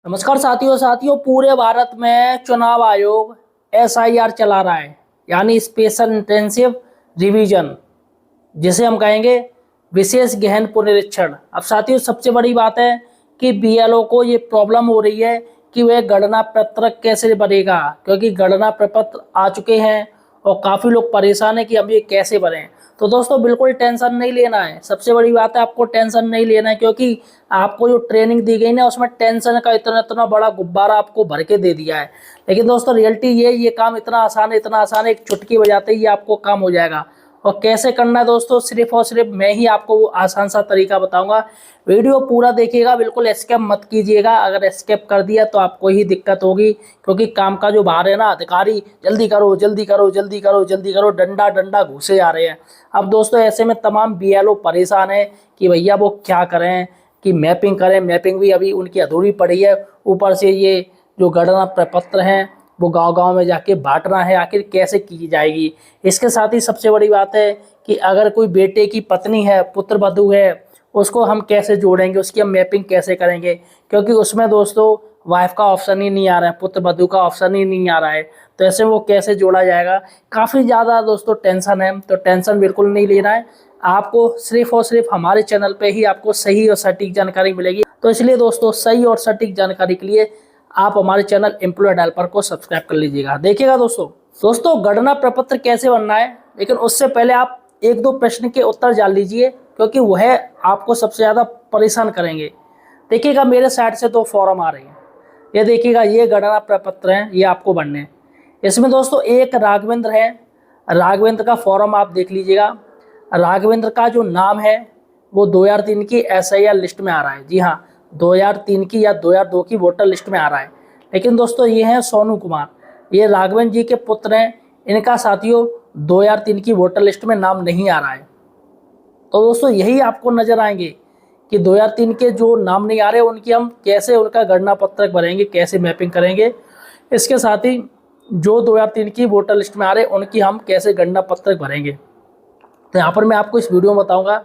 नमस्कार साथियों पूरे भारत में चुनाव आयोग एसआईआर चला रहा है, यानी स्पेशल इंटेंसिव रिवीजन, जिसे हम कहेंगे विशेष गहन पुनरीक्षण। अब साथियों सबसे बड़ी बात है कि बीएलओ को ये प्रॉब्लम हो रही है कि वह गणना पत्रक कैसे बनेगा, क्योंकि गणना प्रपत्र आ चुके हैं और काफ़ी लोग परेशान हैं कि अब ये कैसे बने। तो दोस्तों बिल्कुल टेंशन नहीं लेना है। सबसे बड़ी बात है आपको टेंशन नहीं लेना है, क्योंकि आपको जो ट्रेनिंग दी गई ना उसमें टेंशन का इतना इतना बड़ा गुब्बारा आपको भर के दे दिया है। लेकिन दोस्तों रियलिटी ये काम इतना आसान है, इतना आसान है, एक चुटकी बजाते ही ये आपको काम हो जाएगा। और कैसे करना है दोस्तों, सिर्फ और सिर्फ मैं ही आपको वो आसान सा तरीका बताऊंगा। वीडियो पूरा देखिएगा, बिल्कुल एस्केप मत कीजिएगा। अगर एस्केप कर दिया तो आपको ही दिक्कत होगी, क्योंकि काम का जो बाहर है ना अधिकारी, जल्दी करो जल्दी करो जल्दी करो जल्दी करो, डंडा डंडा घुसे जा रहे हैं। अब दोस्तों ऐसे में तमाम बीएलओ परेशान है कि भैया वो क्या करें, कि मैपिंग करें, मैपिंग भी अभी उनकी अधूरी पड़ी है। ऊपर से ये जो गणना प्रपत्र हैं वो गांव-गांव में जाके बांटना है, आखिर कैसे की जाएगी। इसके साथ ही सबसे बड़ी बात है कि अगर कोई बेटे की पत्नी है, पुत्र वधू है, उसको हम कैसे जोड़ेंगे, उसकी हम मैपिंग कैसे करेंगे, क्योंकि उसमें दोस्तों वाइफ का ऑप्शन ही नहीं आ रहा है, पुत्र वधू का ऑप्शन ही नहीं आ रहा है। तो ऐसे वो कैसे जोड़ा जाएगा, काफ़ी ज़्यादा दोस्तों टेंशन है। तो टेंशन बिल्कुल नहीं लेना है आपको, सिर्फ और सिर्फ हमारे चैनल पे ही आपको सही और सटीक जानकारी मिलेगी। तो इसलिए दोस्तों सही और सटीक जानकारी के लिए आप हमारे चैनल एम्प्लॉय हेल्पर को सब्सक्राइब कर लीजिएगा। देखिएगा दोस्तों गणना प्रपत्र कैसे बनना है, लेकिन उससे पहले आप एक दो प्रश्न के उत्तर जान लीजिए, क्योंकि वह आपको सबसे ज़्यादा परेशान करेंगे। देखिएगा मेरे साइड से दो फॉर्म आ रहे हैं, ये देखिएगा, ये गणना प्रपत्र हैं, ये आपको बनने हैं। इसमें दोस्तों एक राघवेंद्र है, राघवेंद्र का फॉर्म आप देख लीजिएगा। राघवेंद्र का जो नाम है वो 2003 की एसआईआर लिस्ट में आ रहा है। जी हाँ, 2003 की या 2002 की वोटर लिस्ट में आ रहा है। लेकिन दोस्तों ये हैं सोनू कुमार, ये राघवेंद्र जी के पुत्र हैं। इनका साथियों 2003 की वोटर लिस्ट में नाम नहीं आ रहा है। तो दोस्तों यही आपको नजर आएंगे कि 2003 के जो नाम नहीं आ रहे उनकी हम कैसे उनका गणना पत्रक भरेंगे, कैसे मैपिंग करेंगे। इसके साथ ही जो 2003 की वोटर लिस्ट में आ रहे उनकी हम कैसे गणना पत्रक भरेंगे। तो यहाँ पर मैं आपको इस वीडियो में बताऊंगा,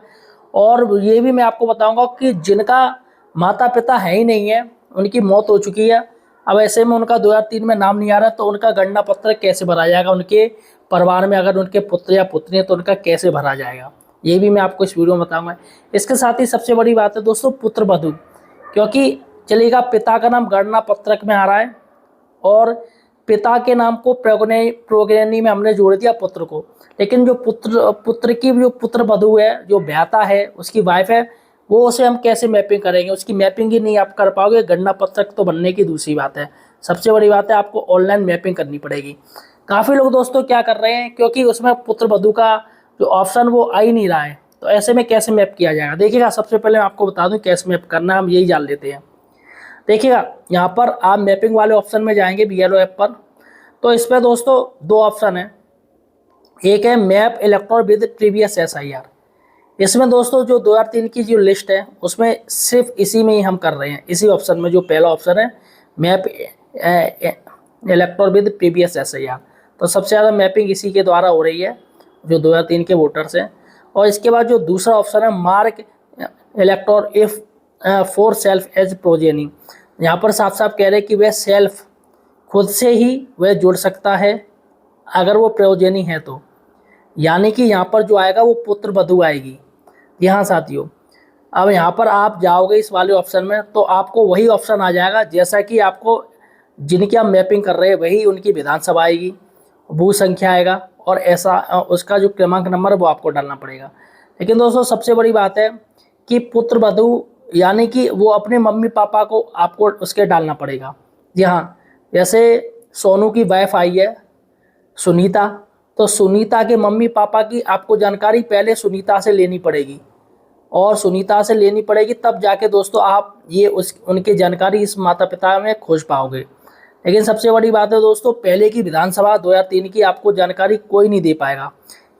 और ये भी मैं आपको बताऊंगा कि जिनका माता पिता है ही नहीं है, उनकी मौत हो चुकी है, अब ऐसे में उनका 2003 में नाम नहीं आ रहा, तो उनका गणना पत्रक कैसे भरा जाएगा, उनके परिवार में अगर उनके पुत्र या पुत्री है तो उनका कैसे भरा जाएगा, ये भी मैं आपको इस वीडियो में बताऊंगा। इसके साथ ही सबसे बड़ी बात है दोस्तों पुत्र वधू, क्योंकि चलेगा पिता का नाम गणना पत्रक में आ रहा है और पिता के नाम को प्रोगेनी में हमने जोड़ दिया पुत्र को, लेकिन जो पुत्र की जो पुत्र वधू है, जो ब्याता है, उसकी वाइफ है, वो उसे हम कैसे मैपिंग करेंगे, उसकी मैपिंग ही नहीं आप कर पाओगे। गणना पत्रक तो बनने की दूसरी बात है, सबसे बड़ी बात है आपको ऑनलाइन मैपिंग करनी पड़ेगी। काफ़ी लोग दोस्तों क्या कर रहे हैं, क्योंकि उसमें पुत्र वधू का जो ऑप्शन वो आ ही नहीं रहा है, तो ऐसे में कैसे मैप किया जाएगा। देखिएगा सबसे पहले मैं आपको बता दूं कैसे मैप करना है, हम यही जान लेते हैं। देखिएगा यहाँ पर आप मैपिंग वाले ऑप्शन में जाएंगे बीएलओ ऐप पर, तो इस पर दोस्तों दो ऑप्शन है। एक है map electron with previous SIR. इसमें दोस्तों जो 2003 की जो लिस्ट है उसमें सिर्फ इसी में ही हम कर रहे हैं, इसी ऑप्शन में, जो पहला ऑप्शन है map electron with previous SIR. तो सबसे ज़्यादा मैपिंग इसी के द्वारा हो रही है जो 2003 के वोटर्स हैं। और इसके बाद जो दूसरा ऑप्शन है mark electron if for self as progeny, यहाँ पर साफ साफ कह रहे हैं कि वह सेल्फ खुद से ही वह जुड़ सकता है अगर वो प्रोजेनी है तो, यानी कि यहाँ पर जो आएगा वो पुत्र वधू आएगी। जी हाँ साथियों, अब यहाँ पर आप जाओगे इस वाले ऑप्शन में तो आपको वही ऑप्शन आ जाएगा जैसा कि आपको जिनकी आप मैपिंग कर रहे हैं वही उनकी विधानसभा आएगी, भू संख्या आएगा, और ऐसा उसका जो क्रमांक नंबर है वो आपको डालना पड़ेगा। लेकिन दोस्तों सबसे बड़ी बात है कि पुत्र वधू यानी कि वो अपने मम्मी पापा को आपको उसके डालना पड़ेगा। जी हाँ, जैसे सोनू की वाइफ आई है सुनीता, तो सुनीता के मम्मी पापा की आपको जानकारी पहले सुनीता से लेनी पड़ेगी, और सुनीता से लेनी पड़ेगी तब जाके दोस्तों आप ये उनकी जानकारी इस माता पिता में खोज पाओगे। लेकिन सबसे बड़ी बात है दोस्तों पहले की विधानसभा 2003 की आपको जानकारी कोई नहीं दे पाएगा।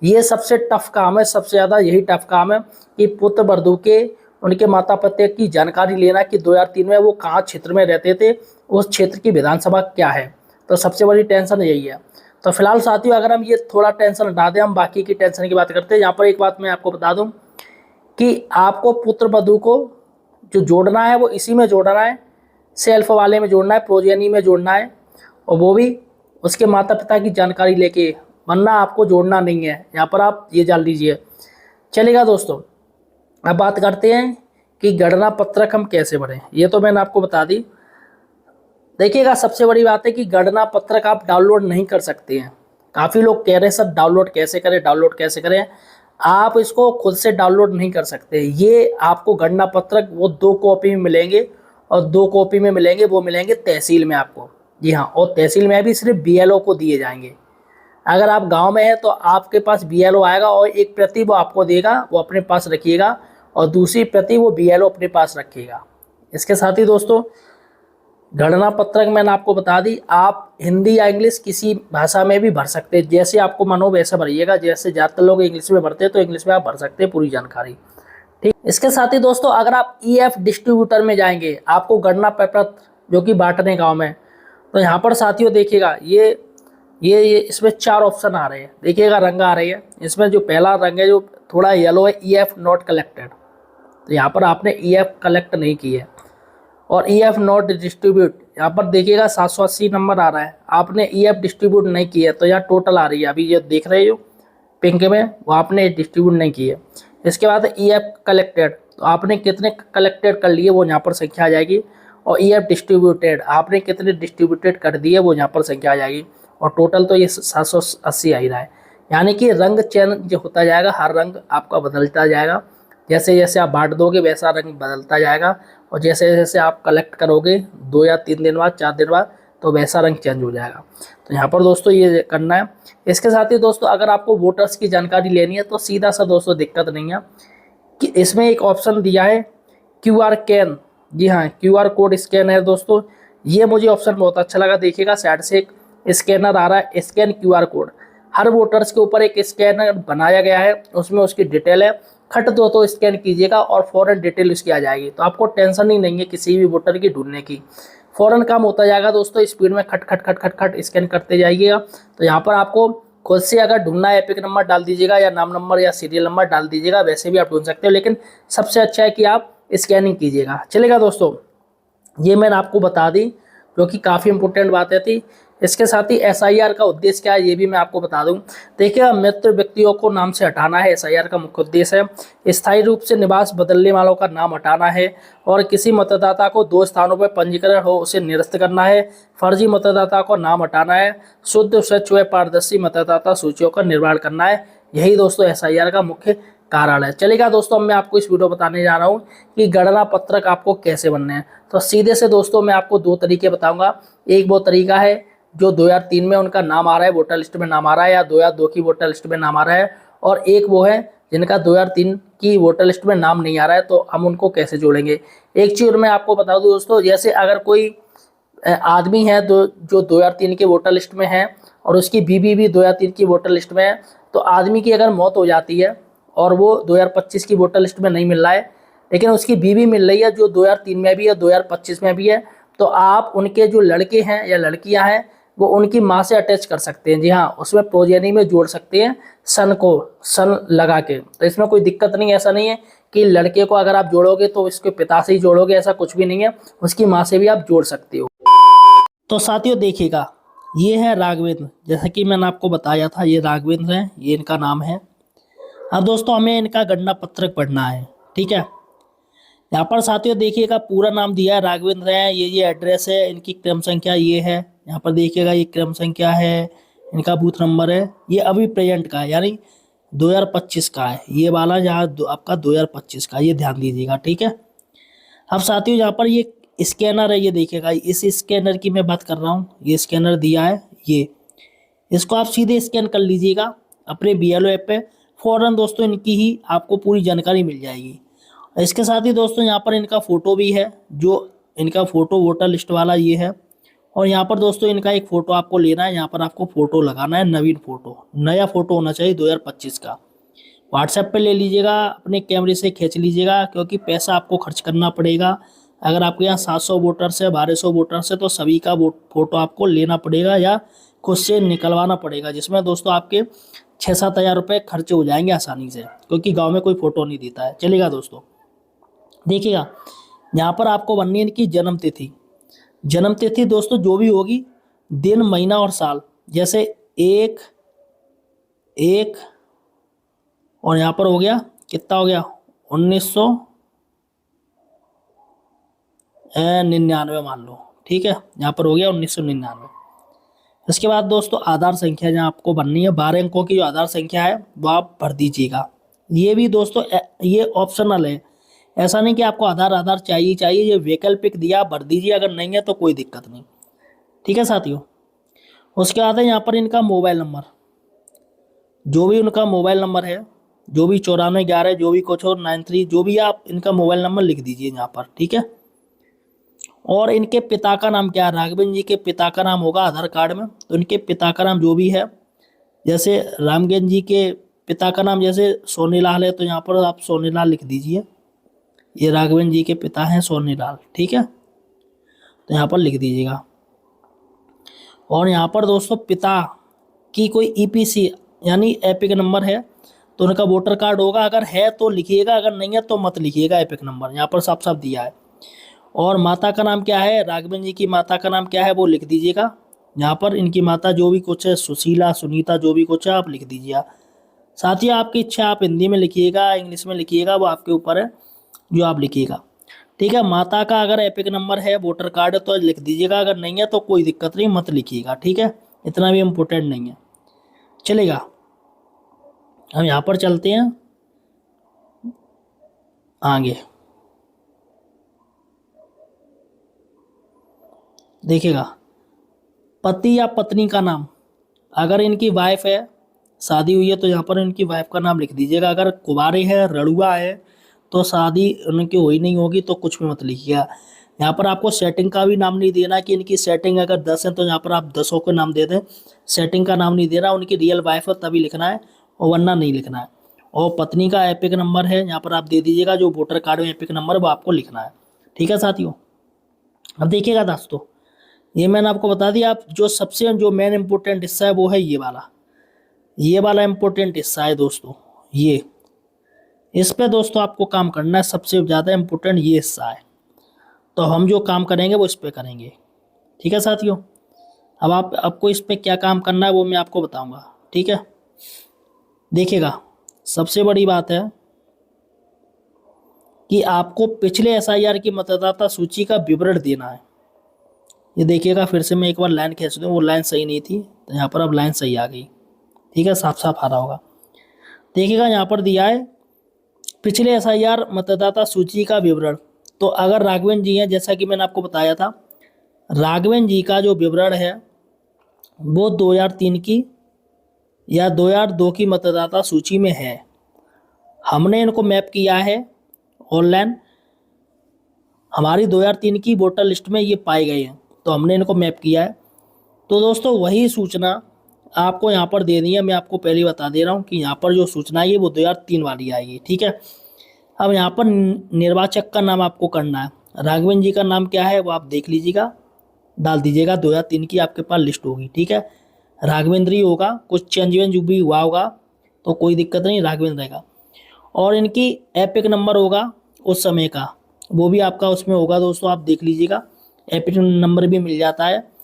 ये सबसे टफ काम है, सबसे ज़्यादा यही टफ काम है कि पुत्र वधू के उनके माता पिता की जानकारी लेना कि 2003 में वो कहाँ क्षेत्र में रहते थे, उस क्षेत्र की विधानसभा क्या है। तो सबसे बड़ी टेंशन यही है। तो फिलहाल साथियों अगर हम ये थोड़ा टेंशन हटा दें, हम बाकी की टेंशन की बात करते हैं। यहाँ पर एक बात मैं आपको बता दूं कि आपको पुत्र वधू को जो जोड़ना है वो इसी में जोड़ना है सेल्फ वाले में जोड़ना है, प्रोजेनी में जोड़ना है, और वो भी उसके माता पिता की जानकारी लेके, वरना आपको जोड़ना नहीं है। यहाँ पर आप ये जान लीजिए। चलेगा दोस्तों, अब बात करते हैं कि गणना पत्रक हम कैसे भरें। ये तो मैंने आपको बता दी। देखिएगा, सबसे बड़ी बात है कि गणना पत्रक आप डाउनलोड नहीं कर सकते हैं। काफ़ी लोग कह रहे हैं सर डाउनलोड कैसे करें, डाउनलोड कैसे करें। आप इसको खुद से डाउनलोड नहीं कर सकते। ये आपको गणना पत्रक वो 2 कॉपी में मिलेंगे, और 2 कॉपी में मिलेंगे, वो मिलेंगे तहसील में आपको। जी हाँ, और तहसील में भी सिर्फ बीएलओ को दिए जाएंगे। अगर आप गांव में हैं तो आपके पास बीएलओ आएगा और एक प्रति वो आपको देगा, वो अपने पास रखिएगा, और दूसरी प्रति वो बीएलओ अपने पास रखिएगा। इसके साथ ही दोस्तों, गणना पत्रक मैंने आपको बता दी, आप हिंदी या इंग्लिश किसी भाषा में भी भर सकते हैं, जैसे आपको मन हो वैसे भरिएगा। जैसे ज़्यादातर लोग इंग्लिश में भरते हैं तो इंग्लिश में आप भर सकते हैं पूरी जानकारी। ठीक, इसके साथ ही दोस्तों, अगर आप ईएफ डिस्ट्रीब्यूटर में जाएंगे, आपको गणना पत्रक जो कि बांटने गाँव में, तो यहाँ पर साथियों देखिएगा, ये इसमें 4 ऑप्शन आ रहे हैं। देखिएगा रंग आ रही है, इसमें जो पहला रंग है जो थोड़ा येलो है, ईएफ नॉट कलेक्टेड। तो यहाँ पर आपने ईएफ कलेक्ट नहीं की है। और ईएफ नॉट डिस्ट्रीब्यूट, यहाँ पर देखिएगा 780 नंबर आ रहा है, आपने ईएफ डिस्ट्रीब्यूट नहीं की है, तो यहाँ टोटल आ रही है, अभी ये देख रहे हो पिंक में, वो आपने डिस्ट्रीब्यूट नहीं की है। इसके बाद ईएफ कलेक्टेड, तो आपने कितने कलेक्टेड कर लिए वो यहाँ पर संख्या आ जाएगी। और ईएफ डिस्ट्रीब्यूटेड, आपने कितने डिस्ट्रीब्यूटेड कर दिए वो यहाँ पर संख्या आ जाएगी। और टोटल तो ये 780 आ ही रहा है। यानी कि रंग चयन जो होता जाएगा, हर रंग आपका बदलता जाएगा। जैसे जैसे आप बांट दोगे वैसा रंग बदलता जाएगा, और जैसे जैसे आप कलेक्ट करोगे 2 या 3 दिन बाद, 4 दिन बाद, तो वैसा रंग चेंज हो जाएगा। तो यहाँ पर दोस्तों ये करना है। इसके साथ ही दोस्तों, अगर आपको वोटर्स की जानकारी लेनी है तो सीधा सा दोस्तों दिक्कत नहीं है कि इसमें एक ऑप्शन दिया है क्यूआर कैन। जी हाँ, क्यूआर कोड स्कैन है दोस्तों। ये मुझे ऑप्शन बहुत अच्छा लगा। देखिएगा साइड से एक स्कैनर आ रहा है, स्कैन क्यूआर कोड। हर वोटर्स के ऊपर एक स्कैनर बनाया गया है, उसमें उसकी डिटेल है। खट दो तो स्कैन कीजिएगा और फ़ौरन डिटेल उसकी आ जाएगी। तो आपको टेंशन ही नहीं है किसी भी वोटर की ढूंढने की, फ़ौरन काम होता जाएगा दोस्तों। स्पीड में खट खट खट खट खट स्कैन करते जाइएगा। तो यहाँ पर आपको खुद से अगर ढूंढना है, एपिक नंबर डाल दीजिएगा, या नाम नंबर या सीरियल नंबर डाल दीजिएगा, वैसे भी आप ढूंढ सकते हो, लेकिन सबसे अच्छा है कि आप स्कैनिंग कीजिएगा। चलेगा दोस्तों, ये मैंने आपको बता दी, जो कि काफ़ी इंपॉर्टेंट बातें थी। इसके साथ ही एसआईआर का उद्देश्य क्या है ये भी मैं आपको बता दूं। देखिए, मृत व्यक्तियों को नाम से हटाना है, एसआईआर का मुख्य उद्देश्य है। स्थायी रूप से निवास बदलने वालों का नाम हटाना है, और किसी मतदाता को 2 स्थानों पर पंजीकरण हो उसे निरस्त करना है। फर्जी मतदाता को नाम हटाना है। शुद्ध, स्वच्छ व पारदर्शी मतदाता सूचियों का निर्माण करना है। यही दोस्तों एसआईआर का मुख्य कारण है। चलेगा दोस्तों, अब मैं आपको इस वीडियो बताने जा रहा हूँ कि गणना पत्रक आपको कैसे बनने हैं। तो सीधे से दोस्तों मैं आपको 2 तरीके बताऊंगा। एक वो तरीका है जो 2003 में उनका नाम आ रहा है, वोटर लिस्ट में नाम आ रहा है, या 2002 की वोटर लिस्ट में नाम आ रहा है। और एक वो है जिनका 2003 की वोटर लिस्ट में नाम नहीं आ रहा है, तो हम उनको कैसे जोड़ेंगे। एक चीज़ मैं आपको बता दूं दोस्तों, जैसे अगर कोई आदमी है जो 2003 के वोटर लिस्ट में है, और उसकी बीवी भी 2003 की वोटर लिस्ट में है, तो आदमी की अगर मौत हो जाती है और वो 2025 की वोटर लिस्ट में नहीं मिल रहा है, लेकिन उसकी बीवी मिल रही है जो 2003 में भी है, 2025 में भी है, तो आप उनके जो लड़के हैं या लड़कियां हैं वो उनकी माँ से अटैच कर सकते हैं। जी हाँ, उसमें प्रोजेनी में जोड़ सकते हैं, सन लगा के। तो इसमें कोई दिक्कत नहीं है। ऐसा नहीं है कि लड़के को अगर आप जोड़ोगे तो उसके पिता से ही जोड़ोगे, ऐसा कुछ भी नहीं है। उसकी माँ से भी आप जोड़ सकते हो। तो साथियों देखिएगा, ये है राघवेंद्र, जैसा कि मैंने आपको बताया था, ये राघवेंद्र है, ये इनका नाम है। अब दोस्तों हमें इनका गणना पत्रक पढ़ना है, ठीक है। यहाँ पर साथियों देखिएगा पूरा नाम दिया है, राघवेंद्र है, ये एड्रेस है, इनकी क्रम संख्या ये है। यहाँ पर देखिएगा ये क्रम संख्या है, इनका बूथ नंबर है। ये अभी प्रेजेंट का है, यानी 2025 का है ये वाला, जहाँ आपका 2025 का, ये ध्यान दीजिएगा, ठीक है। अब साथियों यहाँ पर ये स्कैनर है, ये देखिएगा, इस स्कैनर की मैं बात कर रहा हूँ। ये स्कैनर दिया है, ये इसको आप सीधे स्कैन कर लीजिएगा अपने बीएलओ ऐप पे। फ़ौरन दोस्तों इनकी ही आपको पूरी जानकारी मिल जाएगी। इसके साथ ही दोस्तों यहाँ पर इनका फ़ोटो भी है, जो इनका फ़ोटो वोटर लिस्ट वाला ये है। और यहाँ पर दोस्तों इनका एक फ़ोटो आपको लेना है, यहाँ पर आपको फ़ोटो लगाना है, नवीन फ़ोटो, नया फ़ोटो होना चाहिए 2025 का। व्हाट्सएप पे ले लीजिएगा, अपने कैमरे से खींच लीजिएगा, क्योंकि पैसा आपको खर्च करना पड़ेगा। अगर आपके यहाँ 700 वोटर्स है, 1200 वोटर्स है, तो सभी का फ़ोटो आपको लेना पड़ेगा या खुद से निकलवाना पड़ेगा, जिसमें दोस्तों आपके 6-7 हज़ार रुपये खर्च हो जाएंगे आसानी से, क्योंकि गाँव में कोई फ़ोटो नहीं देता है। चलेगा दोस्तों, देखिएगा यहाँ पर आपको बननी है इनकी जन्म तिथि। जन्म तिथि दोस्तों जो भी होगी, दिन महीना और साल, जैसे एक एक और यहाँ पर हो गया कितना हो गया 1999 मान लो, ठीक है, यहाँ पर हो गया 1999। इसके बाद दोस्तों आधार संख्या जहाँ आपको भरनी है, 12 अंकों की जो आधार संख्या है वो आप भर दीजिएगा। ये भी दोस्तों ये ऑप्शनल है, ऐसा नहीं कि आपको आधार आधार चाहिए चाहिए, ये वैकल्पिक दिया, भर दीजिए, अगर नहीं है तो कोई दिक्कत नहीं, ठीक है साथियों। उसके बाद है यहाँ पर इनका मोबाइल नंबर, जो भी उनका मोबाइल नंबर है, जो भी 9411 जो भी कुछ और 93 जो भी, आप इनका मोबाइल नंबर लिख दीजिए यहाँ पर, ठीक है। और इनके पिता का नाम क्या है, राघवेंद्र जी के पिता का नाम होगा आधार कार्ड में, तो इनके पिता का नाम जो भी है, जैसे रामगंज जी के पिता का नाम जैसे सोनीलाल है, तो यहाँ पर आप सोनीलाल लिख दीजिए, ये राघवेंद्र जी के पिता हैं सोनीलाल, ठीक है, तो यहाँ पर लिख दीजिएगा। और यहाँ पर दोस्तों पिता की कोई ईपीसी यानी एपिक नंबर है तो उनका वोटर कार्ड होगा, अगर है तो लिखिएगा, अगर नहीं है तो मत लिखिएगा, एपिक नंबर यहाँ पर साफ साफ दिया है। और माता का नाम क्या है, राघवेंद्र जी की माता का नाम क्या है वो लिख दीजिएगा, यहाँ पर इनकी माता जो भी कुछ है, सुशीला सुनीता जो भी कुछ है आप लिख दीजिए। साथ ही आपकी इच्छा, आप हिंदी में लिखिएगा इंग्लिश में लिखिएगा, वो आपके ऊपर है जो आप लिखिएगा, ठीक है। माता का अगर एपिक नंबर है वोटर कार्ड है तो लिख दीजिएगा, अगर नहीं है तो कोई दिक्कत नहीं, मत लिखिएगा, ठीक है, इतना भी इम्पोर्टेंट नहीं है, चलेगा। हम यहाँ पर चलते हैं आगे, देखिएगा पति या पत्नी का नाम, अगर इनकी वाइफ है, शादी हुई है तो यहाँ पर इनकी वाइफ का नाम लिख दीजिएगा, अगर कुंवारे है रड़ुआ है तो शादी उनकी हुई नहीं होगी तो कुछ भी मत लिखिएगा। यहाँ पर आपको सेटिंग का भी नाम नहीं देना कि इनकी सेटिंग अगर 10 है तो यहाँ पर आप 10 को नाम दे दें, सेटिंग का नाम नहीं देना, उनकी रियल वाइफ है तभी लिखना है और वरना नहीं लिखना है। और पत्नी का एपिक नंबर है यहाँ पर आप दे दीजिएगा, जो वोटर कार्ड में एपिक नंबर वो आपको लिखना है, ठीक है साथियों। अब देखिएगा दोस्तों, ये मैंने आपको बता दिया, आप जो सबसे जो मेन इंपॉर्टेंट हिस्सा है वो है ये वाला इंपॉर्टेंट हिस्सा है दोस्तों, ये इस पे दोस्तों आपको काम करना है, सबसे ज़्यादा इंपॉर्टेंट ये हिस्सा है, तो हम जो काम करेंगे वो इस पे करेंगे, ठीक है साथियों। अब आपको इस पे क्या काम करना है वो मैं आपको बताऊंगा, ठीक है। देखिएगा सबसे बड़ी बात है कि आपको पिछले एसआईआर की मतदाता सूची का विवरण देना है। ये देखिएगा फिर से मैं एक बार लाइन खींच दूँ, वो लाइन सही नहीं थी तो यहाँ पर अब लाइन सही आ गई, ठीक है, साफ साफ आ रहा होगा। देखिएगा यहाँ पर दिया है पिछले एसआईआर मतदाता सूची का विवरण, तो अगर राघवेंद्र जी हैं, जैसा कि मैंने आपको बताया था, राघवेंद्र जी का जो विवरण है वो 2003 की या 2002 की मतदाता सूची में है। हमने इनको मैप किया है ऑनलाइन, हमारी 2003 की वोटर लिस्ट में ये पाए गए हैं, तो हमने इनको मैप किया है। तो दोस्तों वही सूचना आपको यहाँ पर देनी है, मैं आपको पहले बता दे रहा हूँ कि यहाँ पर जो सूचना है वो 2003 वाली आएगी, ठीक है। अब यहाँ पर निर्वाचक का नाम आपको करना है, राघवेंद्र जी का नाम क्या है वो आप देख लीजिएगा, डाल दीजिएगा, 2003 की आपके पास लिस्ट होगी, ठीक है, राघवेंद्र ही होगा, कुछ चेंज वेंज भी हुआ होगा तो कोई दिक्कत नहीं, राघवेंद्र रहेगा। और इनकी एपिक नंबर होगा उस समय का, वो भी आपका उसमें होगा दोस्तों, आप देख लीजिएगा, एपिक नंबर भी मिल जाता है,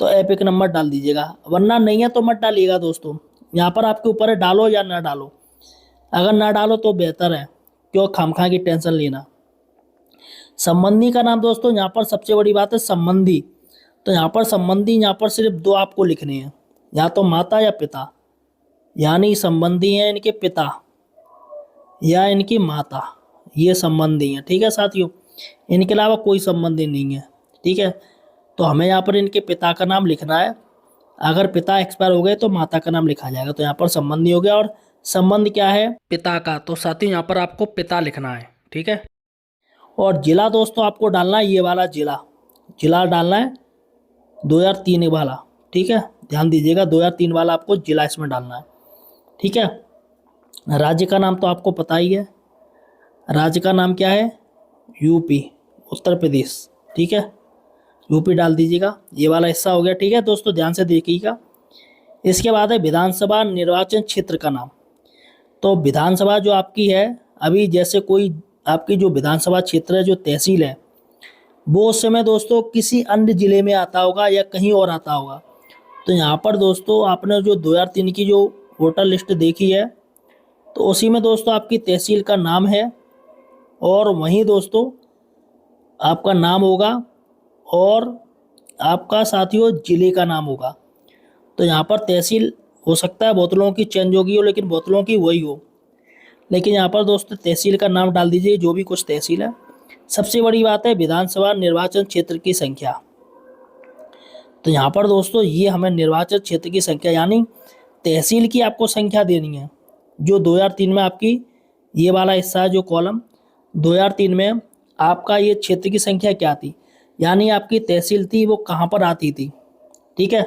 तो एपिक नंबर डाल दीजिएगा, वरना नहीं है तो मत डालिएगा दोस्तों, यहाँ पर आपके ऊपर है डालो या ना डालो, अगर ना डालो तो बेहतर है, क्यों खामखा की टेंशन लेना। संबंधी का नाम दोस्तों यहाँ पर सबसे बड़ी बात है संबंधी, तो यहाँ पर संबंधी यहाँ पर सिर्फ दो आपको लिखने हैं, या तो माता या पिता, यानी संबंधी हैं इनके पिता या इनकी माता, ये संबंधी हैं, ठीक है साथियों, इनके अलावा कोई संबंधी नहीं है, ठीक है। तो हमें यहाँ पर इनके पिता का नाम लिखना है, अगर पिता एक्सपायर हो गए तो माता का नाम लिखा जाएगा, तो यहाँ पर संबंधी हो गया, और संबंध क्या है पिता का, तो साथियों यहाँ पर आपको पिता लिखना है, ठीक है। और जिला दोस्तों आपको डालना है ये वाला जिला डालना है 2003 वाला, ठीक है, ध्यान दीजिएगा 2003 वाला आपको जिला इसमें डालना है, ठीक है। राज्य का नाम तो आपको पता ही है, राज्य का नाम क्या है यूपी, उत्तर प्रदेश, ठीक है, यूपी डाल दीजिएगा, ये वाला हिस्सा हो गया, ठीक है दोस्तों, ध्यान से देखिएगा। इसके बाद है विधानसभा निर्वाचन क्षेत्र का नाम, तो विधानसभा जो आपकी है, अभी जैसे कोई आपकी जो विधानसभा क्षेत्र है, जो तहसील है, वो उस समय दोस्तों किसी अन्य जिले में आता होगा या कहीं और आता होगा। तो यहाँ पर दोस्तों आपने जो 2003 की जो वोटर लिस्ट देखी है, तो उसी में दोस्तों आपकी तहसील का नाम है और वहीं दोस्तों आपका नाम होगा और आपका साथियों जिले का नाम होगा। तो यहाँ पर तहसील हो सकता है बहुत लोगों की चेंज होगी हो, लेकिन बहुत लोगों की वही हो। लेकिन यहाँ पर दोस्तों तहसील का नाम डाल दीजिए जो भी कुछ तहसील है। सबसे बड़ी बात है विधानसभा निर्वाचन क्षेत्र की संख्या। तो यहाँ पर दोस्तों ये हमें निर्वाचन क्षेत्र की संख्या यानी तहसील की आपको संख्या देनी है। जो 2003 में आपकी ये वाला हिस्सा है जो कॉलम, 2003 में आपका ये क्षेत्र की संख्या क्या थी, यानी आपकी तहसील थी वो कहाँ पर आती थी। ठीक है,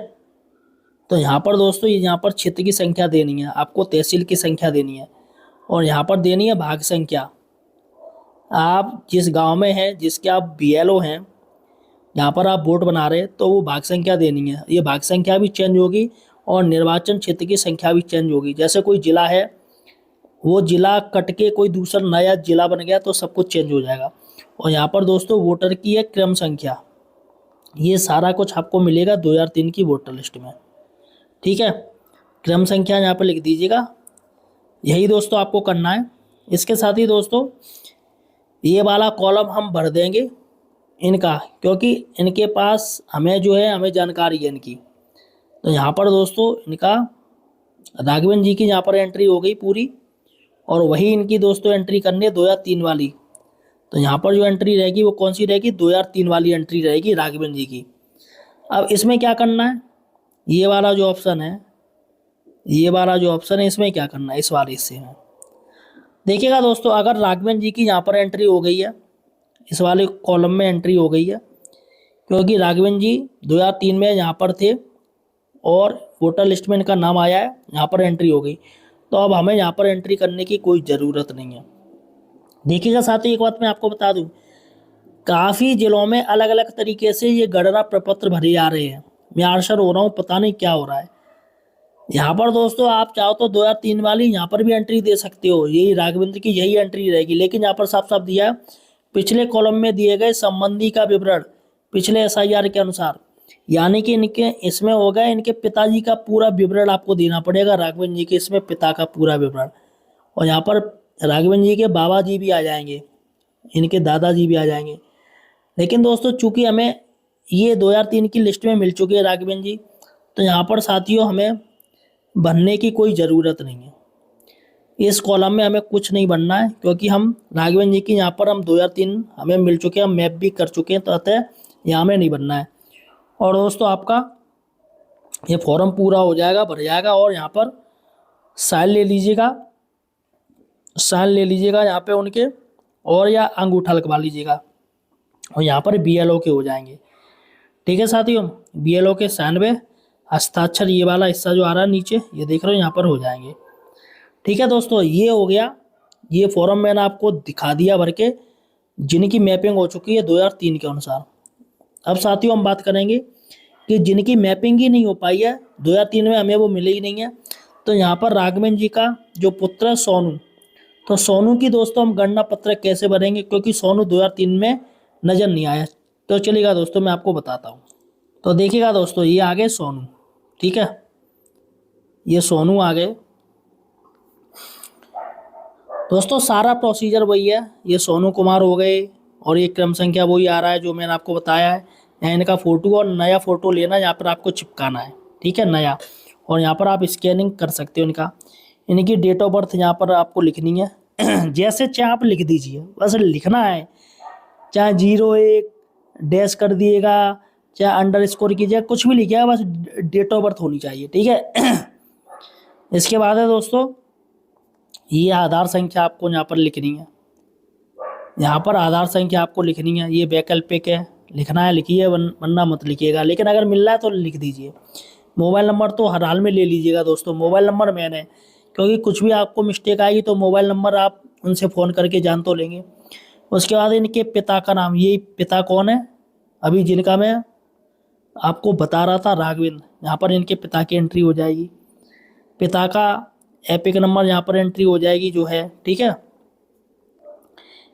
तो यहाँ पर दोस्तों ये यहाँ पर क्षेत्र की संख्या देनी है, आपको तहसील की संख्या देनी है और यहाँ पर देनी है भाग संख्या। आप जिस गांव में हैं, जिसके आप बीएलओ हैं, यहाँ पर आप वोट बना रहे हैं, तो वो भाग संख्या देनी है। ये भाग संख्या भी चेंज होगी और निर्वाचन क्षेत्र की संख्या भी चेंज होगी। जैसे कोई जिला है, वो जिला कट के कोई दूसरा नया जिला बन गया तो सब कुछ चेंज हो जाएगा। और यहाँ पर दोस्तों वोटर की है क्रम संख्या, ये सारा कुछ आपको मिलेगा 2003 की वोटर लिस्ट में। ठीक है, क्रम संख्या यहाँ पर लिख दीजिएगा। यही दोस्तों आपको करना है। इसके साथ ही दोस्तों ये वाला कॉलम हम भर देंगे इनका, क्योंकि इनके पास हमें जो है हमें जानकारी है इनकी। तो यहाँ पर दोस्तों इनका राघवेंद्र जी की यहाँ पर एंट्री हो गई पूरी और वही इनकी दोस्तों एंट्री करनी है 2003 वाली। तो यहाँ पर जो एंट्री रहेगी वो कौन सी रहेगी, 2003 वाली एंट्री रहेगी राघवेंद्र जी की। अब इसमें क्या करना है, ये वाला जो ऑप्शन है, ये वाला जो ऑप्शन है इसमें क्या करना है, इस वाले हिस्से में देखिएगा दोस्तों। अगर राघवेंद्र जी की यहाँ पर एंट्री हो गई है, इस वाले कॉलम में एंट्री हो गई है, क्योंकि राघवेंद्र जी 2003 में यहाँ पर थे और वोटर लिस्ट में इनका नाम आया है, यहाँ पर एंट्री हो गई, तो अब हमें यहाँ पर एंट्री करने की कोई ज़रूरत नहीं है। देखिएगा साथ ही एक बात मैं आपको बता दूं, काफ़ी जिलों में अलग अलग तरीके से ये गणना प्रपत्र भरे जा रहे हैं। मैं आश्चर्य हो रहा हूँ, पता नहीं क्या हो रहा है। यहाँ पर दोस्तों आप चाहो तो 2003 वाली यहाँ पर भी एंट्री दे सकते हो, यही राघवेंद्र की यही एंट्री रहेगी। लेकिन यहाँ पर साफ साफ दिया है पिछले कॉलम में दिए गए संबंधी का विवरण पिछले एसआईआर के अनुसार, यानी कि इनके इसमें होगा इनके पिताजी का पूरा विवरण आपको देना पड़ेगा। राघवेंद्र जी के इसमें पिता का पूरा विवरण, और यहाँ पर राघवेंद्र जी के बाबा जी भी आ जाएंगे, इनके दादाजी भी आ जाएंगे। लेकिन दोस्तों चूंकि हमें ये 2003 की लिस्ट में मिल चुके हैं राघवेंद्र जी, तो यहाँ पर साथियों हमें भरने की कोई ज़रूरत नहीं है। इस कॉलम में हमें कुछ नहीं बनना है, क्योंकि हम राघवेंद्र जी की यहाँ पर हम 2003 हमें मिल चुके हैं, हम मैप भी कर चुके हैं, तो अतः यहाँ में नहीं बनना है। और दोस्तों आपका ये फॉर्म पूरा हो जाएगा, भर जाएगा, और यहाँ पर साइन ले लीजिएगा, साइन ले लीजिएगा यहाँ पे उनके, और या अंगूठा लगवा लीजिएगा, और यहाँ पर बीएलओ के हो जाएंगे। ठीक है साथियों, बीएलओ के साइन में हस्ताक्षर ये वाला हिस्सा जो आ रहा है नीचे, ये देख रहे हो, यहाँ पर हो जाएंगे। ठीक है दोस्तों, ये हो गया, ये फॉर्म मैंने आपको दिखा दिया भर के, जिनकी मैपिंग हो चुकी है 2003 के अनुसार। अब साथियों हम बात करेंगे कि जिनकी मैपिंग ही नहीं हो पाई है 2003 में, हमें वो मिले ही नहीं है। तो यहाँ पर राघवेंद्र जी का जो पुत्र है सोनू, तो सोनू की दोस्तों हम गणना पत्र कैसे भरेंगे, क्योंकि सोनू 2003 में नज़र नहीं आया। तो चलिएगा दोस्तों मैं आपको बताता हूँ। तो देखिएगा दोस्तों, ये आ गए सोनू। ठीक है, ये सोनू आ गए दोस्तों, सारा प्रोसीजर वही है। ये सोनू कुमार हो गए और ये क्रम संख्या वही आ रहा है जो मैंने आपको बताया है। यहाँ इनका फ़ोटो और नया फ़ोटो लेना, यहाँ पर आपको चिपकाना है। ठीक है, नया, और यहाँ पर आप स्कैनिंग कर सकते हो इनका। इनकी डेट ऑफ बर्थ यहाँ पर आपको लिखनी है जैसे चाहे आप लिख दीजिए, बस लिखना है, चाहे 01 डैश कर दिएगा, चाहे अंडर स्कोर कीजिएगा, कुछ भी लिखिएगा, बस डेट ऑफ बर्थ होनी चाहिए। ठीक है इसके बाद है दोस्तों, ये आधार संख्या आपको यहाँ पर लिखनी है, यहाँ पर आधार संख्या आपको लिखनी है। ये वैकल्पिक है, लिखना है लिखिए, वरना मत लिखिएगा, लेकिन अगर मिल रहा है तो लिख दीजिए। मोबाइल नंबर तो हर हाल में ले लीजिएगा दोस्तों, मोबाइल नंबर मैन है, क्योंकि कुछ भी आपको मिस्टेक आएगी तो मोबाइल नंबर आप उनसे फ़ोन करके जान तो लेंगे। उसके बाद इनके पिता का नाम, ये पिता कौन है अभी जिनका मैं आपको बता रहा था, राघवेंद्र, यहाँ पर इनके पिता की एंट्री हो जाएगी। पिता का एपिक नंबर यहाँ पर एंट्री हो जाएगी जो है। ठीक है,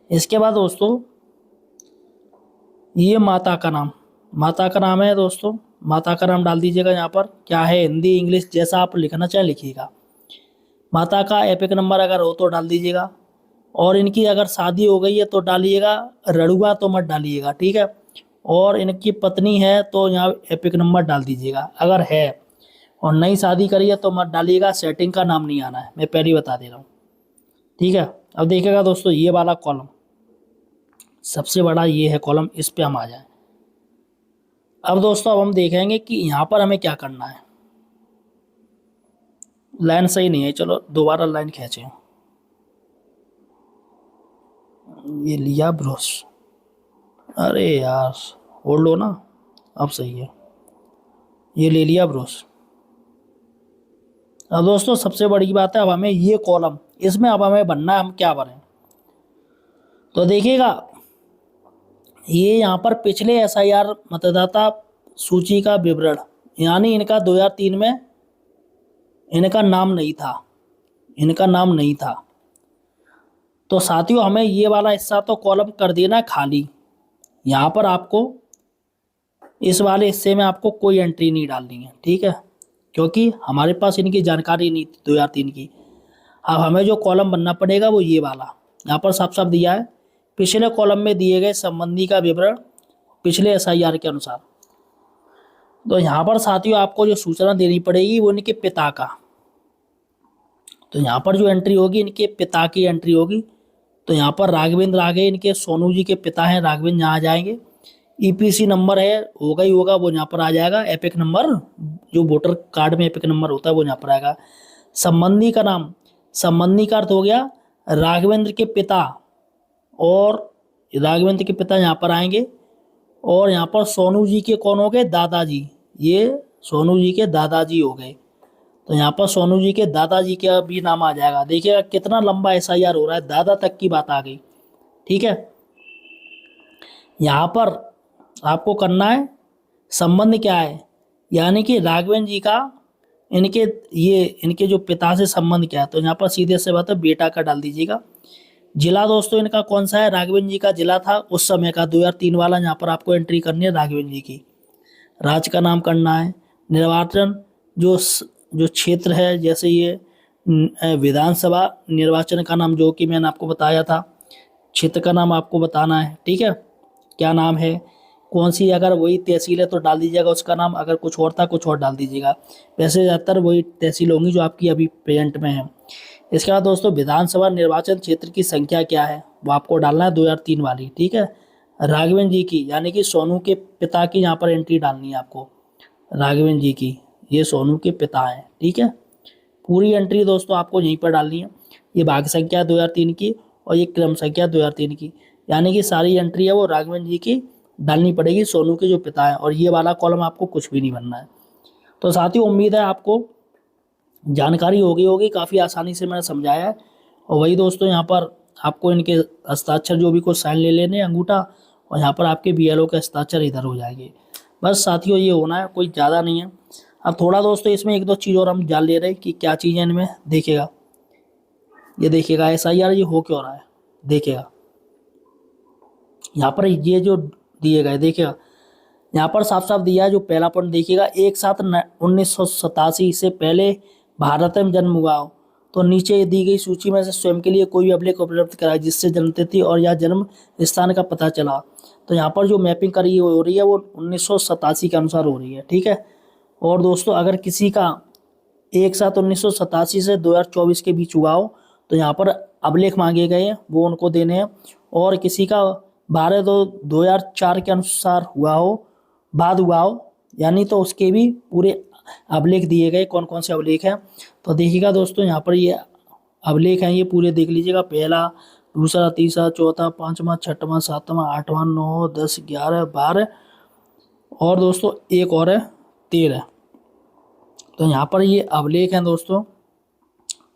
इसके बाद दोस्तों ये माता का नाम है दोस्तों, माता का नाम डाल दीजिएगा। यहाँ पर क्या है, हिंदी इंग्लिश जैसा आप लिखना चाहे लिखिएगा। माता का एपिक नंबर अगर हो तो डाल दीजिएगा। और इनकी अगर शादी हो गई है तो डालिएगा, रड़ुआ तो मत डालिएगा, ठीक है। और इनकी पत्नी है तो यहाँ एपिक नंबर डाल दीजिएगा अगर है। और नई शादी करी है तो मत डालिएगा, सेटिंग का नाम नहीं आना है, मैं पहले ही बता दे रहा हूँ, ठीक है। अब देखिएगा दोस्तों ये वाला कॉलम सबसे बड़ा ये है कॉलम, इस पे हम आ जाए। अब दोस्तों अब हम देखेंगे कि यहाँ पर हमें क्या करना है। लाइन सही नहीं है, चलो दोबारा लाइन खींचे। ये लिया ब्रश, अरे यार होल्ड लो ना, अब सही है। ये ले लिया ब्रश। अब दोस्तों सबसे बड़ी बात है, अब हमें ये कॉलम, इसमें अब हमें बनना है, हम क्या बने। तो देखिएगा ये यहाँ पर पिछले एसआईआर मतदाता सूची का विवरण, यानी इनका 2003 में इनका नाम नहीं था, इनका नाम नहीं था। तो साथियों हमें ये वाला हिस्सा तो कॉलम कर देना खाली। यहाँ पर आपको इस वाले हिस्से में आपको कोई एंट्री नहीं डालनी है, ठीक है, क्योंकि हमारे पास इनकी जानकारी नहीं थी 2003 की। अब हमें जो कॉलम बनना पड़ेगा वो ये वाला, यहाँ पर साफ साफ दिया है पिछले कॉलम में दिए गए संबंधी का विवरण पिछले एसआईआर के अनुसार। तो यहाँ पर साथियों आपको जो सूचना देनी पड़ेगी वो इनके पिता का। तो यहाँ पर जो एंट्री होगी इनके पिता की एंट्री होगी। तो यहाँ पर राघवेंद्र आ गए, इनके सोनू जी के पिता हैं राघवेंद्र, यहाँ आ जाएंगे। ईपीसी नंबर है होगा ही होगा, वो यहाँ पर आ जाएगा। एपिक नंबर जो वोटर कार्ड में एपिक नंबर होता है वो यहाँ पर आएगा। संबंधी का नाम, संबंधी का अर्थ हो गया राघवेंद्र के पिता, और राघवेंद्र के पिता यहाँ पर आएंगे। और यहाँ पर सोनू जी के कौन हो गए, दादाजी, ये सोनू जी के दादाजी हो गए। तो यहाँ पर सोनू जी के दादाजी का भी नाम आ जाएगा। देखिएगा कितना लंबा एसआईआर हो रहा है, दादा तक की बात आ गई, ठीक है। यहाँ पर आपको करना है संबंध क्या है, यानी कि राघवेंद्र जी का इनके जो पिता से संबंध क्या है। तो यहाँ पर सीधे से बात है बेटा का डाल दीजिएगा। जिला दोस्तों इनका कौन सा है, राघवेंद्र जी का जिला था उस समय का 2003 वाला, यहाँ पर आपको एंट्री करनी है राघवेंद्र जी की। राज्य का नाम करना है। निर्वाचन जो क्षेत्र है, जैसे ये विधानसभा निर्वाचन का नाम जो कि मैंने आपको बताया था, क्षेत्र का नाम आपको बताना है, ठीक है, क्या नाम है, कौन सी, अगर वही तहसील है तो डाल दीजिएगा उसका नाम, अगर कुछ और था कुछ और डाल दीजिएगा। वैसे ज़्यादातर वही तहसील होंगी जो आपकी अभी प्रेजेंट में है। इसके बाद दोस्तों विधानसभा निर्वाचन क्षेत्र की संख्या क्या है वो आपको डालना है 2003 वाली, ठीक है। राघवेंद्र जी की यानी कि सोनू के पिता की यहाँ पर एंट्री डालनी है आपको, राघवेंद्र जी की, ये सोनू के पिता हैं, ठीक है। पूरी एंट्री दोस्तों आपको यहीं पर डालनी है। ये भाग संख्या 2003 की और ये क्रम संख्या 2003 की, यानी कि सारी एंट्री है वो राघवेंद्र जी की डालनी पड़ेगी, सोनू के जो पिता है। और ये वाला कॉलम आपको कुछ भी नहीं भरना है। तो साथियों उम्मीद है आपको जानकारी हो गई होगी, काफ़ी आसानी से मैंने समझाया है। और वही दोस्तों यहाँ पर आपको इनके हस्ताक्षर जो भी कुछ साइन ले लेने अंगूठा, और यहाँ पर आपके बीएलओ के हस्ताक्षर इधर हो जाएंगे। बस साथियों ये होना है, कोई ज़्यादा नहीं है। अब थोड़ा दोस्तों इसमें एक दो चीज़ और हम जान ले रहे हैं कि क्या चीज़ें इनमें। देखिएगा ये देखिएगा एसआईआर ये हो क्यों रहा है, देखिएगा यहाँ पर ये जो दिए गए, देखिएगा यहाँ पर साफ साफ दिया है। जो पहला पॉइंट देखिएगा, 1/7/1987 से पहले भारत में जन्म हुआ हो तो नीचे दी गई सूची में से स्वयं के लिए कोई भी अभिलेख उपलब्ध कराए जिससे जन्मतिथि और या जन्म स्थान का पता चला। तो यहाँ पर जो मैपिंग करी हो रही है वो 1987 के अनुसार हो रही है, ठीक है। और दोस्तों अगर किसी का 1/7/1987 से 2024 के बीच हुआ हो तो यहाँ पर अभिलेख मांगे गए हैं, वो उनको देने हैं। और किसी का 12/2/2004 के अनुसार हुआ हो, बाद हुआ हो, यानी तो उसके भी पूरे अभिलेख दिए गए, कौन कौन से अभिलेख हैं। तो देखिएगा दोस्तों यहाँ पर ये अभिलेख हैं, ये पूरे देख लीजिएगा। पहला, दूसरा, तीसरा, चौथा, पाँचवा, छठवां, सातवां, आठवां, 9, 10, 11, 12 और दोस्तों एक और है 13। तो यहाँ पर ये अभिलेख हैं दोस्तों,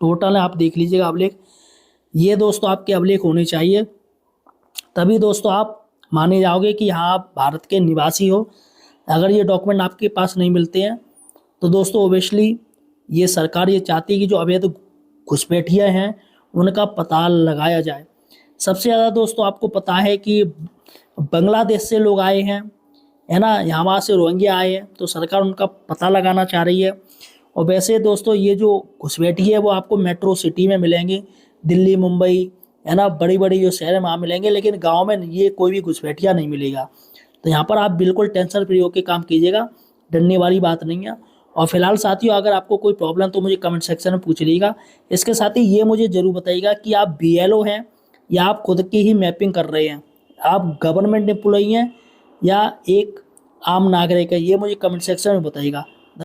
टोटल है, आप देख लीजिएगा अभिलेख। ये दोस्तों आपके अभिलेख होने चाहिए, तभी दोस्तों आप माने जाओगे कि हाँ आप भारत के निवासी हो। अगर ये डॉक्यूमेंट आपके पास नहीं मिलते हैं तो दोस्तों ओबियसली ये सरकार ये चाहती है कि जो अवैध घुसपैठिया हैं उनका पता लगाया जाए। सबसे ज़्यादा दोस्तों आपको पता है कि बांग्लादेश से लोग आए हैं, है ना, यहाँ वहाँ से रोहिंग्या आए हैं, तो सरकार उनका पता लगाना चाह रही है। और वैसे दोस्तों ये जो घुसपैठी है वो आपको मेट्रो सिटी में मिलेंगे, दिल्ली, मुंबई, है ना, बड़ी बड़ी जो शहर है वहाँ मिलेंगे, लेकिन गाँव में ये कोई भी घुसपैठिया नहीं मिलेगा। तो यहाँ पर आप बिल्कुल टेंशन फ्री होकर काम कीजिएगा, डरने वाली बात नहीं है। और फिलहाल साथियों अगर आपको कोई प्रॉब्लम तो मुझे कमेंट सेक्शन में पूछ लीजिएगा। इसके साथ ही ये मुझे ज़रूर बताइएगा कि आप BLO हैं या आप खुद की ही मैपिंग कर रहे हैं, आप गवर्नमेंट एम्प्लॉई हैं या एक आम नागरिक है, ये मुझे कमेंट सेक्शन में बताइएगा।